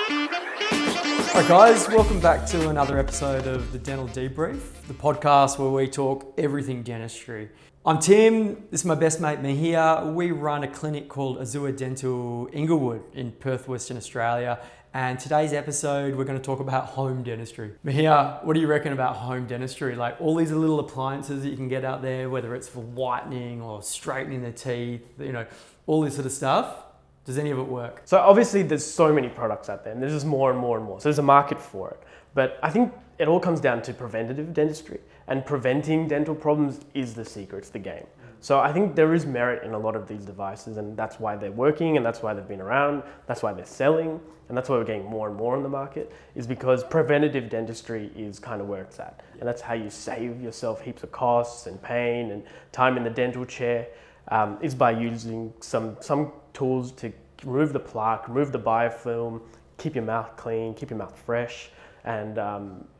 Alright guys, welcome back to another episode of the Dental Debrief, the podcast where we talk everything dentistry. I'm Tim, this is my best mate Maheer. We run a clinic called Azure Dental Inglewood in Perth, Western Australia. And today's episode, we're going to talk about home dentistry. Maheer, what do you reckon about home dentistry? Like all these little appliances that you can get out there, whether it's for whitening or straightening the teeth, all this sort of stuff. Does any of it work? So obviously there's so many products out there and there's just more and more and more. So there's a market for it. But I think it all comes down to preventative dentistry, and preventing dental problems is the secret, it's the game. So I think there is merit in a lot of these devices, and that's why they're working, and that's why they've been around, that's why they're selling, and that's why we're getting more and more on the market, is because preventative dentistry is kind of where it's at. And that's how you save yourself heaps of costs and pain and time in the dental chair, is by using some tools to remove the plaque, remove the biofilm, keep your mouth clean, keep your mouth fresh. And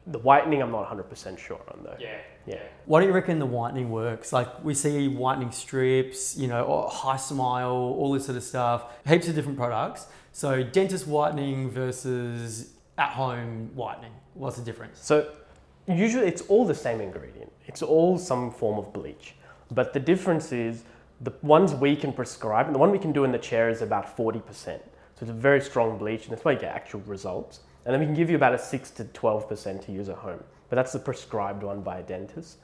the whitening, I'm not 100% sure on though. Yeah. Why do you reckon the whitening works? Like we see whitening strips, or high smile, all this sort of stuff, heaps of different products. So dentist whitening versus at-home whitening, what's the difference? So usually it's all the same ingredient. It's all some form of bleach. But the difference is the ones we can prescribe, and the one we can do in the chair is about 40%. So it's a very strong bleach, and that's why you get actual results. And then we can give you about a 6 to 12% to use at home. But that's the prescribed one by a dentist.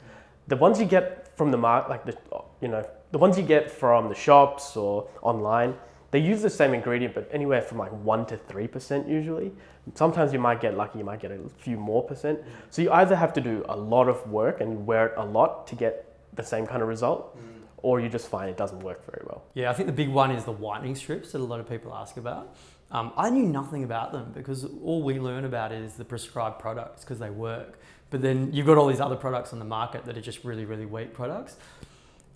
The ones you get from the market, the ones you get from the shops or online, they use the same ingredient, but anywhere from like 1 to 3% usually. Sometimes you might get lucky, you might get a few more percent. So you either have to do a lot of work and wear it a lot to get the same kind of result, or you just find it doesn't work very well. Yeah, I think the big one is the whitening strips that a lot of people ask about. I knew nothing about them because all we learn about is the prescribed products because they work. But then you've got all these other products on the market that are just really, really weak products.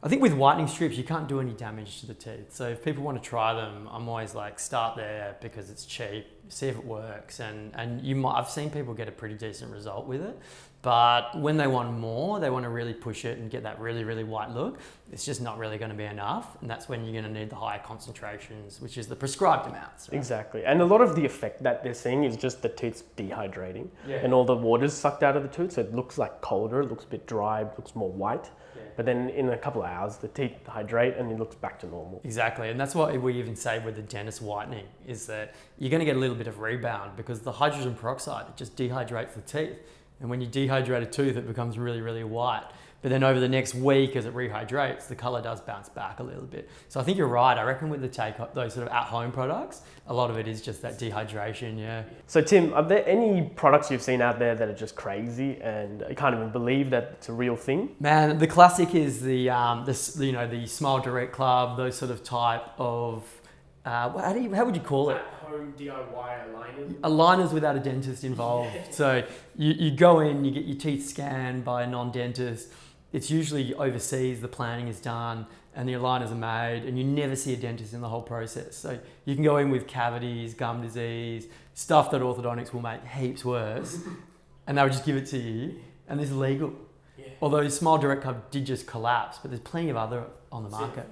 I think with whitening strips, you can't do any damage to the teeth. So if people want to try them, I'm always like, start there because it's cheap, see if it works. And I've seen people get a pretty decent result with it. But when they want more, they want to really push it and get that really, really white look. It's just not really going to be enough. And that's when you're going to need the higher concentrations, which is the prescribed amounts. Right? Exactly. And a lot of the effect that they're seeing is just the teeth dehydrating. Yeah. And all the water's sucked out of the tooth. So it looks like colder, it looks a bit dry, it looks more white. Yeah. But then in a couple of hours, the teeth hydrate and it looks back to normal. Exactly. And that's what we even say with the dentist whitening is that you're going to get a little bit of rebound because the hydrogen peroxide, it just dehydrates the teeth. And when you dehydrate a tooth, it becomes really, really white. But then over the next week, as it rehydrates, the color does bounce back a little bit. So I think you're right. I reckon with those sort of at-home products, a lot of it is just that dehydration, yeah. So Tim, are there any products you've seen out there that are just crazy and you can't even believe that it's a real thing? Man, the classic is the Smile Direct Club, those sort of type of, how would you call it? Home DIY aligners. Aligners without a dentist involved. So you go in, you get your teeth scanned by a non-dentist. It's usually overseas, the planning is done and the aligners are made and you never see a dentist in the whole process. So you can go in with cavities, gum disease, stuff that orthodontics will make heaps worse and they'll just give it to you and this is legal. Yeah. Although Smile Direct Club did just collapse, but there's plenty of other on the market.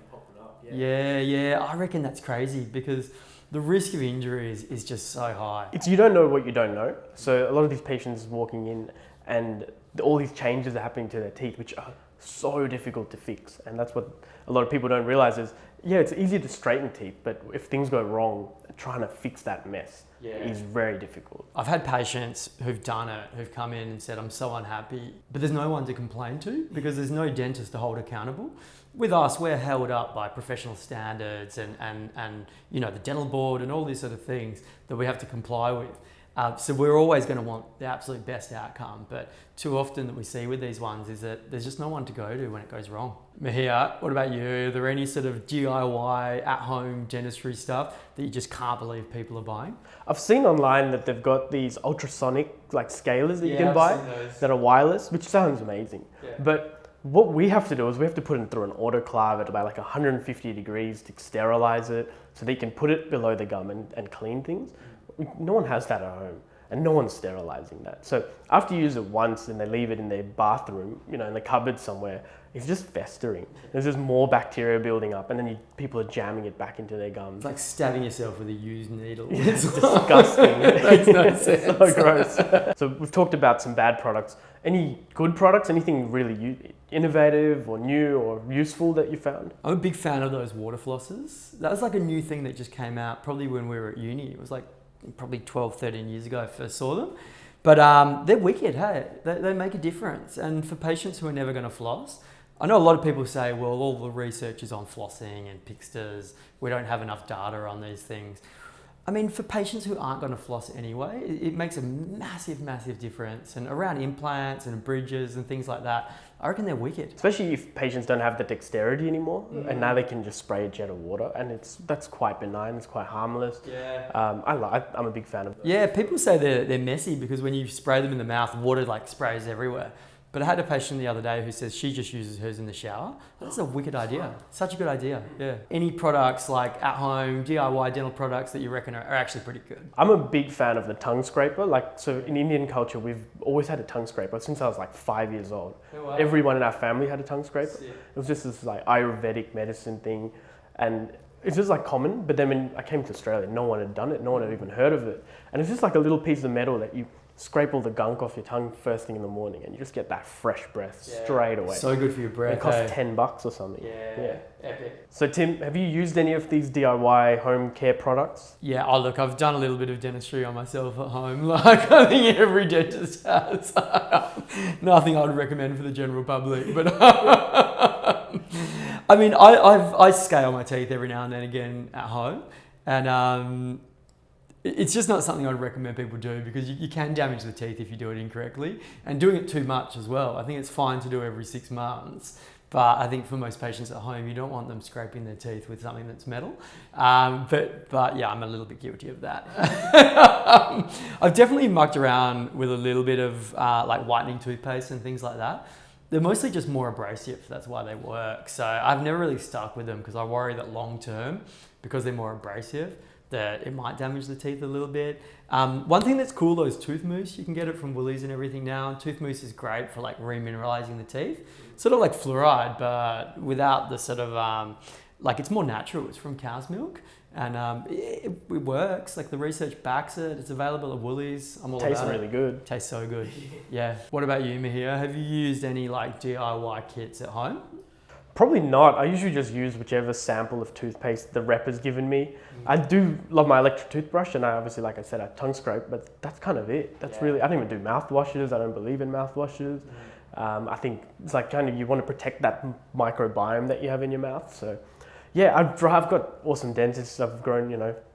Yeah, I reckon that's crazy because the risk of injury is just so high. You don't know what you don't know. So a lot of these patients walking in and all these changes are happening to their teeth, which are so difficult to fix. And that's what a lot of people don't realize is, it's easy to straighten teeth, but if things go wrong, trying to fix that mess is very difficult. I've had patients who've done it, who've come in and said, I'm so unhappy, but there's no one to complain to because there's no dentist to hold accountable. With us, we're held up by professional standards and the dental board and all these sort of things that we have to comply with. So we're always going to want the absolute best outcome, but too often that we see with these ones is that there's just no one to go to when it goes wrong. Maheer, what about you? Are there any sort of DIY at-home dentistry stuff that you just can't believe people are buying? I've seen online that they've got these ultrasonic scalers that you can buy that are wireless, which sounds amazing. Yeah. But what we have to do is we have to put it through an autoclave at about 150 degrees to sterilize it so that you can put it below the gum and clean things. No one has that at home. and no one's sterilizing that. So after you use it once and they leave it in their bathroom, in the cupboard somewhere, it's just festering. There's just more bacteria building up, and then people are jamming it back into their gums. It's like stabbing yourself with a used needle. It's disgusting. It makes no sense. So gross. So we've talked about some bad products. Any good products? Anything really innovative or new or useful that you found? I'm a big fan of those water flossers. That was like a new thing that just came out probably when we were at uni. It was like probably 12, 13 years ago I first saw them. But they're wicked, hey? They make a difference. And for patients who are never going to floss, I know a lot of people say, well, all the research is on flossing and pixters. We don't have enough data on these things. I mean, for patients who aren't going to floss anyway, it makes a massive, massive difference. And around implants and bridges and things like that, I reckon they're wicked. Especially if patients don't have the dexterity anymore, and now they can just spray a jet of water, and that's quite benign. It's quite harmless. Yeah. I'm a big fan of them. Yeah, people say they're messy because when you spray them in the mouth, water like sprays everywhere. But I had a patient the other day who says she just uses hers in the shower. That's a wicked idea. Such a good idea, yeah. Any products like at home, DIY dental products that you reckon are actually pretty good? I'm a big fan of the tongue scraper. So in Indian culture, we've always had a tongue scraper since I was like 5 years old. Oh, wow. Everyone in our family had a tongue scraper. Sick. It was just this like Ayurvedic medicine thing. And it's just like common, but then when I came to Australia, no one had done it. No one had even heard of it. And it's just like a little piece of metal that you scrape all the gunk off your tongue first thing in the morning, and you just get that fresh breath straight away. So good for your breath. It costs $10 or something. Yeah, epic. So Tim, have you used any of these DIY home care products? Yeah, look, I've done a little bit of dentistry on myself at home. Like I think every dentist has. Nothing I'd recommend for the general public, but I mean, I scale my teeth every now and then again at home, and it's just not something I'd recommend people do because you can damage the teeth if you do it incorrectly, and doing it too much as well. I think it's fine to do every 6 months, but I think for most patients at home, you don't want them scraping their teeth with something that's metal. But yeah, I'm a little bit guilty of that. I've definitely mucked around with a little bit of like whitening toothpaste and things like that. They're mostly just more abrasive, that's why they work. So I've never really stuck with them because I worry that long term, because they're more abrasive, that it might damage the teeth a little bit. One thing that's cool though is tooth mousse. You can get it from Woolies and everything now. And tooth mousse is great for like remineralizing the teeth. Sort of like fluoride, but without the sort of, like it's more natural. It's from cow's milk. And it works. Like the research backs it. It's available at Woolies. I'm all Tastes about really it. good. Tastes so good. Yeah. What about you, Maheer? Have you used any like DIY kits at home? Probably not. I usually just use whichever sample of toothpaste the rep has given me. I do love my electric toothbrush, and I obviously, like I said, I tongue scrape, but that's kind of it. That's really, I don't even do mouthwashes. I don't believe in mouthwashes. I think it's like kind of, you want to protect that microbiome that you have in your mouth. So yeah, I've got awesome dentists. I've grown,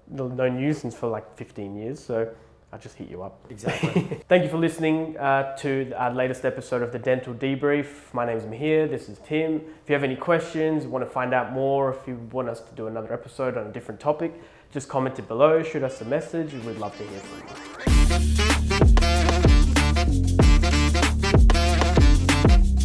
known you since for like 15 years. So I'll just hit you up. Exactly. Thank you for listening to our latest episode of the Dental Debrief. My name is Maheer. This is Tim. If you have any questions, want to find out more, if you want us to do another episode on a different topic, just comment it below, shoot us a message. We'd love to hear from you.